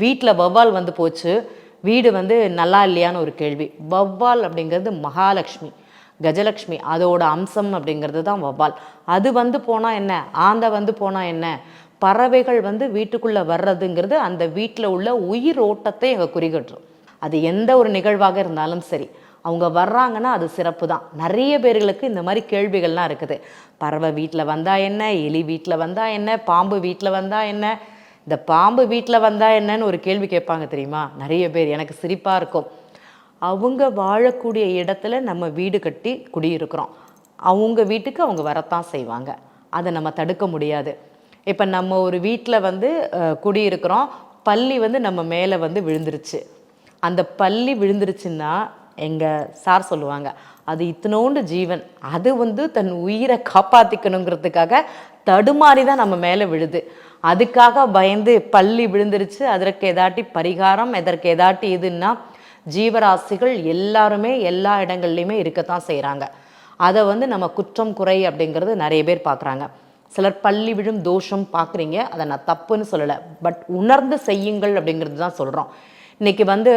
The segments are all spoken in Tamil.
வீட்டில் வௌவால் வந்து போச்சு, வீடு வந்து நல்லா இல்லையான்னு ஒரு கேள்வி. வௌவால் அப்படிங்கிறது மகாலட்சுமி, கஜலட்சுமி, அதோட அம்சம் அப்படிங்கிறது தான் வௌவால். அது வந்து போனால் என்ன, ஆந்தை வந்து போனால் என்ன, பறவைகள் வந்து வீட்டுக்குள்ளே வர்றதுங்கிறது அந்த வீட்டில் உள்ள உயிர் ஓட்டத்தை எங்க குறிகட்டுரும். அது எந்த ஒரு நிகழ்வாக இருந்தாலும் சரி, அவங்க வர்றாங்கன்னா அது சிறப்பு தான். நிறைய பேர்களுக்கு இந்த மாதிரி கேள்விகள்லாம் இருக்குது. பறவை வீட்டில் வந்தால் என்ன, எலி வீட்டில் வந்தால் என்ன, பாம்பு வீட்டில் வந்தால் என்ன. இந்த பாம்பு வீட்டில் வந்தால் என்னன்னு ஒரு கேள்வி கேட்பாங்க தெரியுமா நிறைய பேர். எனக்கு சிரிப்பாக இருக்கும். அவங்க வாழக்கூடிய இடத்துல நம்ம வீடு கட்டி குடியிருக்கிறோம். அவங்க வீட்டுக்கு அவங்க வரத்தான் செய்வாங்க. அதை நம்ம தடுக்க முடியாது. இப்போ நம்ம ஒரு வீட்டில் வந்து குடியிருக்கிறோம், பல்லி வந்து நம்ம மேலே வந்து விழுந்துருச்சு. அந்த பல்லி விழுந்துருச்சுன்னா எங்கள் சார் சொல்லுவாங்க, அது இத்தனோண்டு ஜீவன், அது வந்து தன் உயிரை காப்பாற்றிக்கணுங்கிறதுக்காக தடுமாறி தான் நம்ம மேலே விழுது. அதுக்காக பயந்து பல்லி விழுந்துருச்சு, அதற்கு ஏதாட்டி பரிகாரம், எதற்கு ஏதாட்டி இதுன்னா ஜீவராசிகள் எல்லாருமே எல்லா இடங்கள்லையுமே இருக்கத்தான் செய்கிறாங்க. அதை வந்து நம்ம குற்றம் குறை அப்படிங்கிறது நிறைய பேர் பார்க்குறாங்க. சிலர் பள்ளி விழும் தோஷம் பார்க்குறீங்க, அதை நான் தப்புன்னு சொல்லலை. பட் உணர்ந்து செய்யுங்கள் அப்படிங்கிறது தான் சொல்கிறோம். இன்றைக்கி வந்து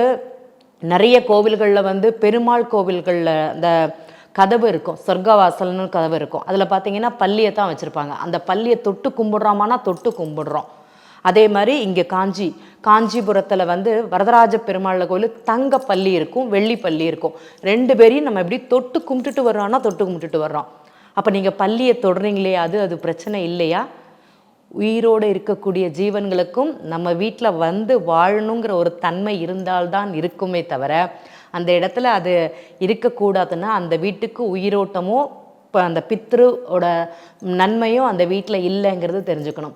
நிறைய கோவில்களில் வந்து பெருமாள் கோவில்களில் அந்த கதவு இருக்கும், சொர்க்கவாசல்னு கதவு இருக்கும். அதில் பார்த்தீங்கன்னா பள்ளியை தான் வச்சுருப்பாங்க. அந்த பள்ளியை தொட்டு கும்பிட்றோமானா தொட்டு கும்பிடுறோம். அதே மாதிரி இங்கே காஞ்சிபுரத்தில் வந்து வரதராஜ பெருமாள் கோவில் தங்க பள்ளி இருக்கும், வெள்ளி பள்ளி இருக்கும். ரெண்டு பேரையும் நம்ம எப்படி தொட்டு கும்பிட்டுட்டு வர்றோம்னா தொட்டு கும்பிட்டுட்டு வர்றோம். அப்போ நீங்கள் பள்ளியை தொடுறீங்களே, அது பிரச்சனை இல்லையா? உயிரோடு இருக்கக்கூடிய ஜீவன்களுக்கும் நம்ம வீட்டில் வந்து வாழணுங்கிற ஒரு தன்மை இருந்தால்தான் இருக்குமே தவிர, அந்த இடத்துல அது இருக்கக்கூடாதுன்னா அந்த வீட்டுக்கு உயிரோட்டமோ இப்போ அந்த பித்ருவோட நன்மையும் அந்த வீட்டில் இல்லைங்கிறது தெரிஞ்சுக்கணும்.